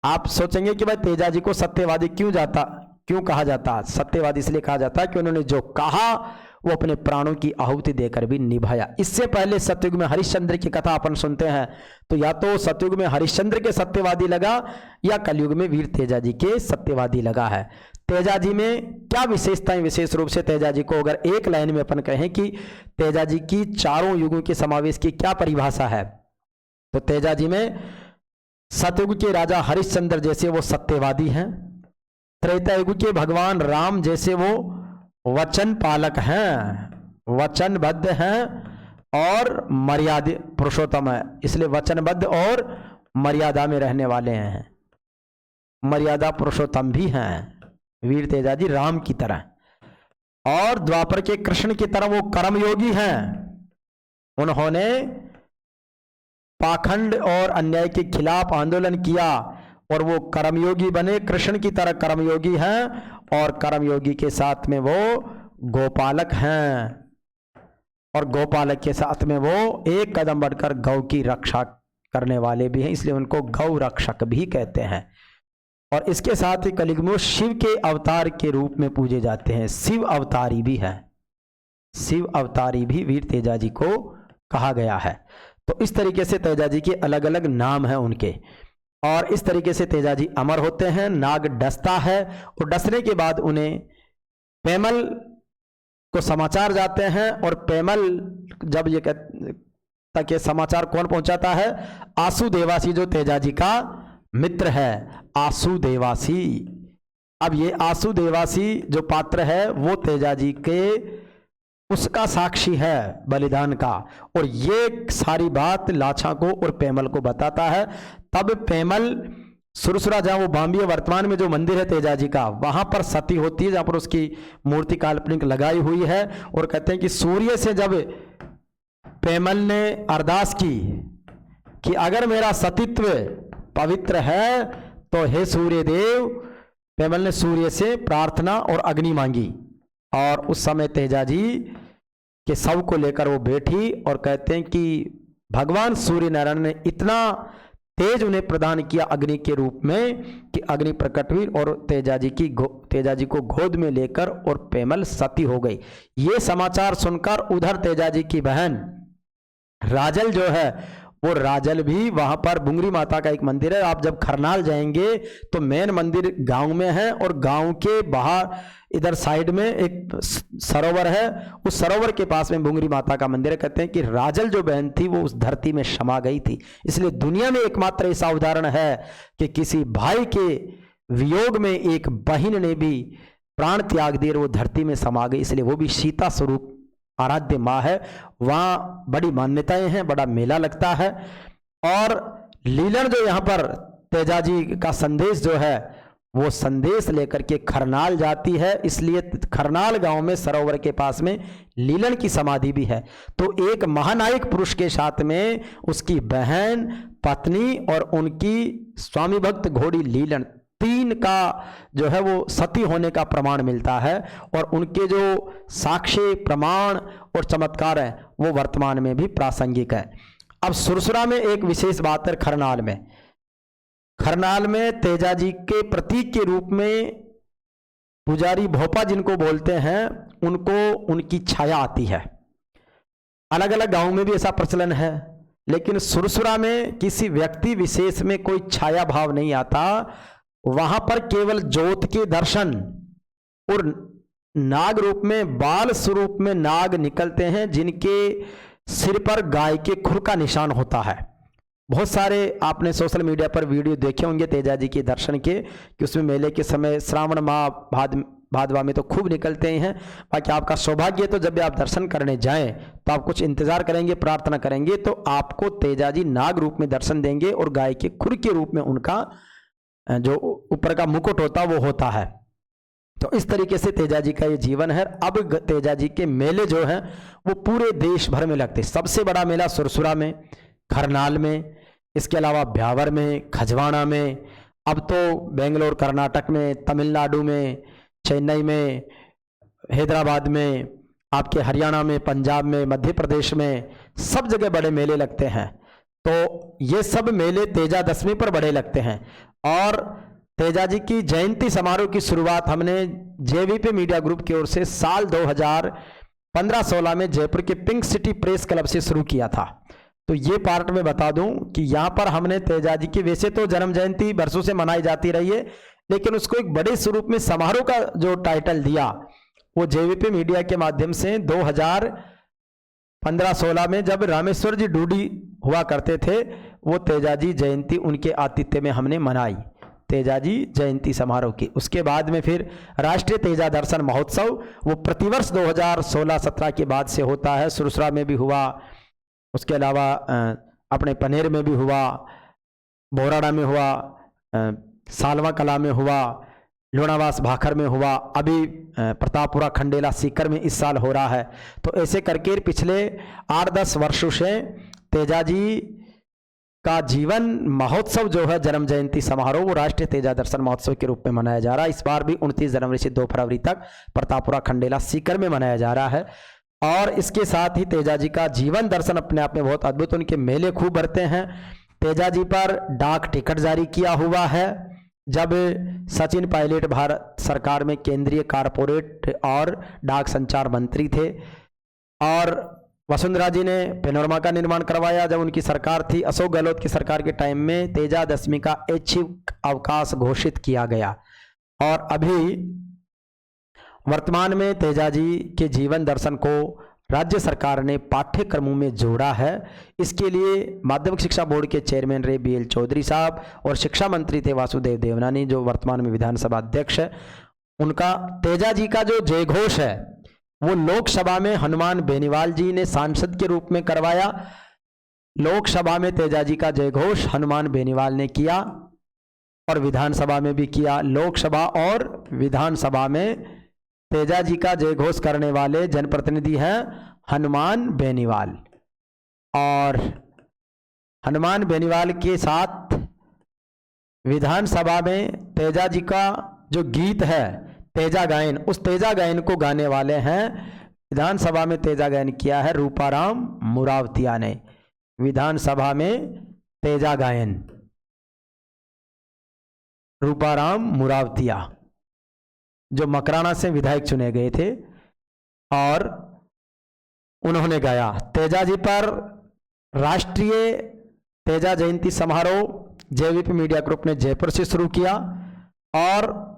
आप सोचेंगे कि भाई तेजाजी को सत्यवादी क्यों कहा जाता। सत्यवादी इसलिए कहा जाता है कि उन्होंने जो कहा वो अपने प्राणों की आहुति देकर भी निभाया। इससे पहले सतयुग में हरिश्चंद्र की कथा अपन सुनते हैं, तो या तो सतयुग में हरिश्चंद्र के सत्यवादी लगा या कलयुग में वीर तेजाजी के सत्यवादी लगा है। तेजाजी में क्या विशेषताएं, विशेष रूप से तेजाजी को अगर एक लाइन में अपन कहें कि तेजाजी की चारों युगों के समावेश की क्या परिभाषा है, तो तेजाजी में सतयुग के राजा हरिश्चंद्र जैसे वो सत्यवादी हैं, त्रेता युग के भगवान राम जैसे वो वचन पालक हैं, वचनबद्ध हैं और मर्यादा पुरुषोत्तम है, इसलिए वचनबद्ध और मर्यादा में रहने वाले हैं, मर्यादा पुरुषोत्तम भी हैं वीर तेजाजी राम की तरह। और द्वापर के कृष्ण की तरह वो कर्मयोगी हैं, उन्होंने पाखंड और अन्याय के खिलाफ आंदोलन किया और वो कर्मयोगी बने, कृष्ण की तरह कर्मयोगी हैं और कर्मयोगी के साथ में वो गोपालक हैं और गोपालक के साथ में वो एक कदम बढ़कर गौ की रक्षा करने वाले भी हैं, इसलिए उनको गौ रक्षक भी कहते हैं। और इसके साथ ही कलयुग में शिव के अवतार के रूप में पूजे जाते हैं, शिव अवतारी भी है, शिव अवतारी भी वीर तेजाजी को कहा गया है। तो इस तरीके से तेजाजी के अलग अलग नाम हैं उनके, और इस तरीके से तेजाजी अमर होते हैं। नाग डसता है और डसने के बाद उन्हें पैमल को समाचार जाते हैं, और पैमल जब ये तक ये समाचार कौन पहुंचाता है, आसु देवासी जो तेजाजी का मित्र है, आसु देवासी। अब ये आसु देवासी जो पात्र है वो तेजाजी के उसका साक्षी है बलिदान का, और ये सारी बात लाछा को और पैमल को बताता है। तब पैमल सुरसुरा, जहाँ वो बाम्बे वर्तमान में जो मंदिर है तेजाजी का, वहां पर सती होती है, जहां पर उसकी मूर्ति काल्पनिक लगाई हुई है, और कहते हैं कि सूर्य से जब पैमल ने अरदास की कि अगर मेरा सतीत्व पवित्र है तो हे सूर्य देव, पैमल ने सूर्य से प्रार्थना और अग्नि मांगी, और उस समय तेजाजी के शव को लेकर वो बैठी, और कहते हैं कि भगवान सूर्य नारायण ने इतना तेज उन्हें प्रदान किया अग्नि के रूप में कि अग्नि प्रकट हुई और तेजाजी को गोद में लेकर और पैमल सती हो गई। ये समाचार सुनकर उधर तेजाजी की बहन राजल जो है, वो राजल भी वहां पर बुंगरी माता का एक मंदिर है, आप जब खरनाल जाएंगे तो मेन मंदिर गांव में है, और गांव के बाहर इधर साइड में एक सरोवर है, उस सरोवर के पास में बुंगरी माता का मंदिर है। कहते हैं कि राजल जो बहन थी वो उस धरती में समा गई थी। इसलिए दुनिया में एकमात्र ऐसा उदाहरण है कि किसी भाई के वियोग में एक बहन ने भी प्राण त्याग दिए और वो धरती में समा गई, इसलिए वो भी सीता स्वरूप आराध्य माँ है। वहाँ बड़ी मान्यताएं हैं, बड़ा मेला लगता है। और लीलन जो यहाँ पर तेजाजी का संदेश जो है वो संदेश लेकर के खरनाल जाती है, इसलिए खरनाल गांव में सरोवर के पास में लीलन की समाधि भी है। तो एक महानायक पुरुष के साथ में उसकी बहन, पत्नी और उनकी स्वामी भक्त घोड़ी लीलन, तीन का जो है वो सती होने का प्रमाण मिलता है, और उनके जो साक्ष्य प्रमाण और चमत्कार है वो वर्तमान में भी प्रासंगिक है। अब सुरसुरा में एक विशेष बात है, खरनाल में तेजाजी के प्रतीक के रूप में पुजारी भोपा जिनको बोलते हैं, उनको उनकी छाया आती है। अलग अलग गांव में भी ऐसा प्रचलन है, लेकिन सुरसुरा में किसी व्यक्ति विशेष में कोई छाया भाव नहीं आता। वहां पर केवल ज्योत के दर्शन और नाग रूप में, बाल स्वरूप में नाग निकलते हैं, जिनके सिर पर गाय के खुर का निशान होता है। बहुत सारे आपने सोशल मीडिया पर वीडियो देखे होंगे तेजाजी के दर्शन के, कि उसमें मेले के समय श्रावण माह भादवा में तो खूब निकलते हैं। बाकी आपका सौभाग्य है तो जब भी आप दर्शन करने जाएं तो आप कुछ इंतजार करेंगे, प्रार्थना करेंगे, तो आपको तेजाजी नाग रूप में दर्शन देंगे, और गाय के खुर के रूप में उनका जो ऊपर का मुकुट होता वो होता है। तो इस तरीके से तेजाजी का ये जीवन है। अब तेजाजी के मेले जो हैं वो पूरे देश भर में लगते हैं। सबसे बड़ा मेला सुरसुरा में, खरनाल में, इसके अलावा ब्यावर में, खजवाड़ा में, अब तो बेंगलोर कर्नाटक में, तमिलनाडु में, चेन्नई में, हैदराबाद में, आपके हरियाणा में, पंजाब में, मध्य प्रदेश में, सब जगह बड़े मेले लगते हैं। तो ये सब मेले तेजा दशमी पर बड़े लगते हैं। और तेजाजी की जयंती समारोह की शुरुआत हमने जेवीपी मीडिया ग्रुप की ओर से साल 2000 1516 में जयपुर के पिंक सिटी प्रेस क्लब से शुरू किया था। तो ये पार्ट में बता दूं कि यहाँ पर हमने तेजाजी की वैसे तो जन्म जयंती वर्षों से मनाई जाती रही है, लेकिन उसको एक बड़े स्वरूप में समारोह का जो टाइटल दिया वो जेवीपी मीडिया के माध्यम से 2015-16 में जब रामेश्वर जी डूडी हुआ करते थे, वो तेजाजी जयंती उनके आतिथ्य में हमने मनाई, तेजाजी जयंती समारोह की। उसके बाद में फिर राष्ट्रीय तेजा दर्शन महोत्सव वो प्रतिवर्ष 2016-17 के बाद से होता है। सुरसरा में भी हुआ, उसके अलावा अपने पनेर में भी हुआ, बोराड़ा में हुआ, सालवा कला में हुआ, लोनावास भाखर में हुआ, अभी प्रतापपुरा खंडेला सीकर में इस साल हो रहा है। तो ऐसे करके पिछले 8-10 वर्षों से तेजाजी का जीवन महोत्सव जो है जन्म जयंती समारोह वो राष्ट्रीय तेजा दर्शन महोत्सव के रूप में मनाया जा रहा है। इस बार भी 29 जनवरी से 2 फरवरी तक प्रतापपुरा खंडेला सीकर में मनाया जा रहा है। और इसके साथ ही तेजाजी का जीवन दर्शन अपने आप में बहुत अद्भुत, उनके मेले खूब भरते हैं। तेजाजी पर डाक टिकट जारी किया हुआ है। जब सचिन पायलट भारत सरकार में केंद्रीय कारपोरेट और डाक संचार मंत्री थे और वसुंधरा जी ने पेनोरमा का निर्माण करवाया, जब उनकी सरकार थी, अशोक गहलोत की सरकार के टाइम में तेजा दशमी का ऐच्छिक अवकाश घोषित किया गया। और अभी वर्तमान में तेजाजी के जीवन दर्शन को राज्य सरकार ने पाठ्यक्रमों में जोड़ा है। इसके लिए माध्यमिक शिक्षा बोर्ड के चेयरमैन रहे BL चौधरी साहब और शिक्षा मंत्री थे वासुदेव देवनानी जो वर्तमान में विधानसभा अध्यक्ष है। उनका तेजाजी का जो जय घोष है वो लोकसभा में हनुमान बेनीवाल जी ने सांसद के रूप में करवाया। लोकसभा में तेजाजी का जय घोष हनुमान बेनीवाल ने किया और विधानसभा में भी किया। लोकसभा और विधानसभा में तेजाजी का जय घोष करने वाले जनप्रतिनिधि हैं हनुमान बेनीवाल। और हनुमान बेनीवाल के साथ विधानसभा में तेजाजी का जो गीत है तेजा गायन, उस तेजा गायन को गाने वाले हैं, विधानसभा में तेजा गायन किया है रूपाराम मुरावतिया ने। विधानसभा में तेजा गायन रूपाराम मुरावतिया जो मकराना से विधायक चुने गए थे और उन्होंने गाया। तेजाजी पर राष्ट्रीय तेजा जयंती समारोह जेवीपी मीडिया ग्रुप ने जयपुर से शुरू किया और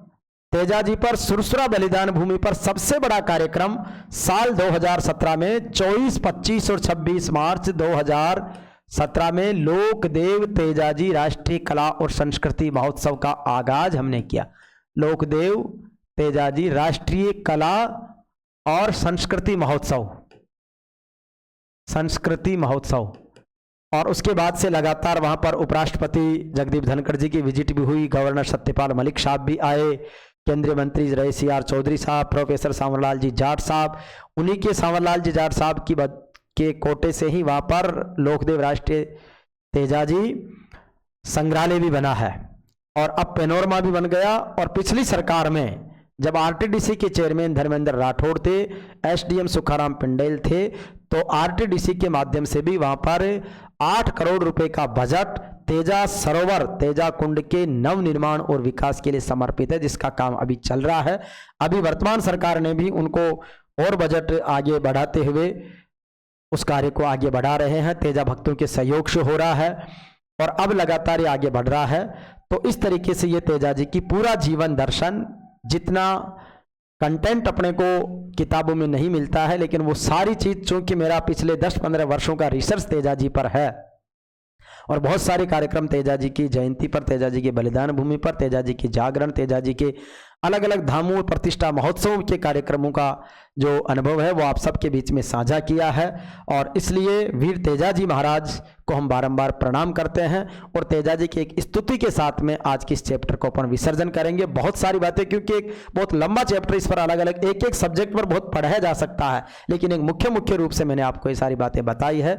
तेजाजी पर सुरसरा बलिदान भूमि पर सबसे बड़ा कार्यक्रम साल 2017 में 24, 25 और 26 मार्च 2017 में लोकदेव तेजाजी राष्ट्रीय कला और संस्कृति महोत्सव का आगाज हमने किया। लोकदेव तेजाजी राष्ट्रीय कला और संस्कृति महोत्सव। और उसके बाद से लगातार वहां पर उपराष्ट्रपति जगदीप धनखड़ जी की विजिट भी हुई, गवर्नर सत्यपाल मलिक साहब भी आए, केंद्रीय मंत्री रहे CR चौधरी साहब, प्रोफेसर सांवरलाल जी जाट साहब, उन्हीं के सांवरलाल जी जाट साहब के कोटे से ही वहां पर लोकदेव राष्ट्रीय तेजाजी संग्रहालय भी बना है और अब पेनोरमा भी बन गया। और पिछली सरकार में जब RTDC के चेयरमैन धर्मेंद्र राठौड़ थे, SDM सुखाराम पिंडेल थे, तो RTDC के माध्यम से भी वहां पर 8 करोड़ रुपए का बजट तेजा सरोवर तेजा कुंड के नव निर्माण और विकास के लिए समर्पित है, जिसका काम अभी चल रहा है। अभी वर्तमान सरकार ने भी उनको और बजट आगे बढ़ाते हुए उस कार्य को आगे बढ़ा रहे हैं। तेजा भक्तों के सहयोग से हो रहा है और अब लगातार ये आगे बढ़ रहा है। तो इस तरीके से ये तेजाजी की पूरा जीवन दर्शन, जितना कंटेंट अपने को किताबों में नहीं मिलता है, लेकिन वो सारी चीज चूंकि मेरा पिछले 10-15 वर्षों का रिसर्च तेजाजी पर है और बहुत सारे कार्यक्रम तेजाजी की जयंती पर, तेजाजी के बलिदान भूमि पर, तेजाजी की जागरण, तेजाजी के अलग अलग धामों प्रतिष्ठा महोत्सव के कार्यक्रमों का जो अनुभव है वो आप सबके बीच में साझा किया है। और इसलिए वीर तेजाजी महाराज को हम बारंबार प्रणाम करते हैं और तेजाजी की एक स्तुति के साथ में आज के इस चैप्टर को अपन विसर्जन करेंगे। बहुत सारी बातें, क्योंकि एक बहुत लंबा चैप्टर, इस पर अलग अलग एक एक सब्जेक्ट पर बहुत पढ़ाया जा सकता है, लेकिन एक मुख्य रूप से मैंने आपको ये सारी बातें बताई है।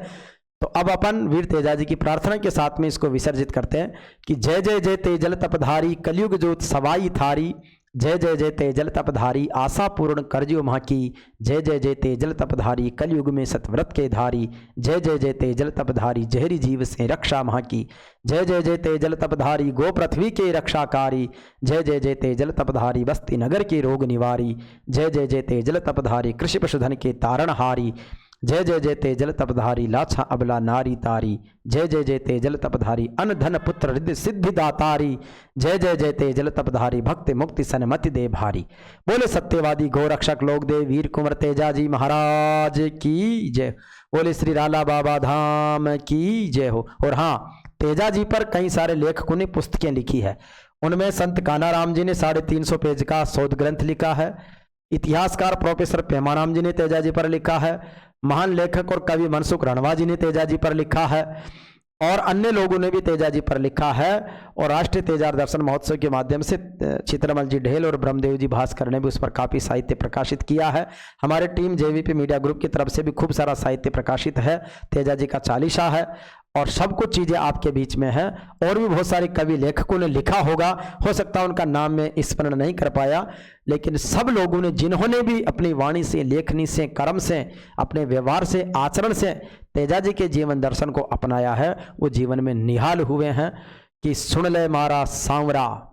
तो अब अपन वीर तेजाजी की प्रार्थना के साथ में इसको विसर्जित करते हैं कि जय जय जय तेजल तपधारी, कलयुग जोत सवाई थारी, जय जय जय तेजल तपधारी आशा पूर्ण करजियो माँ की। जय जय जय तेजल तपधारी कलयुग में सतव्रत के धारी। जय जय जय तेजल तपधारी जहरी जीव से रक्षा माँ की। जय जय जय तेजल तपधारी गो पृथ्वी के रक्षाकारी। जय जय जय तेजल तपधारी बस्ती नगर के रोग निवारी। जय जय जय तेजल तपधारी कृषि पशुधन के तारणहारी। जय जय जय तेजल तपधारी लाछा अबला नारी तारी। जय जय जय तेजल तपधारी अन धन पुत्र रिद्धि सिद्धि दातारी। जय जय जय तेजल तपधारी भक्ति मुक्ति सन्मति दे भारी। बोले सत्यवादी गोरक्षक लोक देव वीर कुंवर तेजाजी महाराज की जय। बोले श्री राला बाबा धाम की जय हो। और हाँ, तेजाजी पर कई सारे लेखकों ने पुस्तकें लिखी है। उनमें संत कानाराम जी ने 350 पेज का शोध ग्रंथ लिखा है। इतिहासकार प्रोफेसर पेमाराम जी ने तेजाजी पर लिखा है। महान लेखक और कवि मनसुख रणवा जी ने तेजाजी पर लिखा है और अन्य लोगों ने भी तेजाजी पर लिखा है। और राष्ट्रीय तेजार दर्शन महोत्सव के माध्यम से चित्रमल जी ढेल और ब्रह्मदेव जी भास्कर ने भी उस पर काफ़ी साहित्य प्रकाशित किया है। हमारे टीम जेवीपी मीडिया ग्रुप की तरफ से भी खूब सारा साहित्य प्रकाशित है। तेजाजी का चालीसा है और सब कुछ चीज़ें आपके बीच में है। और भी बहुत सारे कवि लेखकों ने लिखा होगा, हो सकता है उनका नाम मैं स्मरण नहीं कर पाया, लेकिन सब लोगों ने जिन्होंने भी अपनी वाणी से, लेखनी से, कर्म से, अपने व्यवहार से, आचरण से तेजाजी के जीवन दर्शन को अपनाया है, वो जीवन में निहाल हुए हैं कि सुन ले मारा सांवरा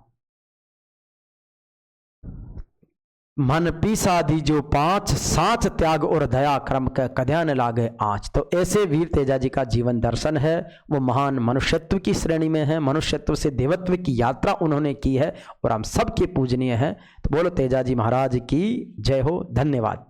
मन पीसा दीजो पांच साच त्याग और दया क्रम के कद्यान लागे आँच। तो ऐसे वीर तेजाजी का जीवन दर्शन है, वो महान मनुष्यत्व की श्रेणी में है। मनुष्यत्व से देवत्व की यात्रा उन्होंने की है और हम सबके पूजनीय हैं। तो बोलो तेजाजी महाराज की जय हो। धन्यवाद।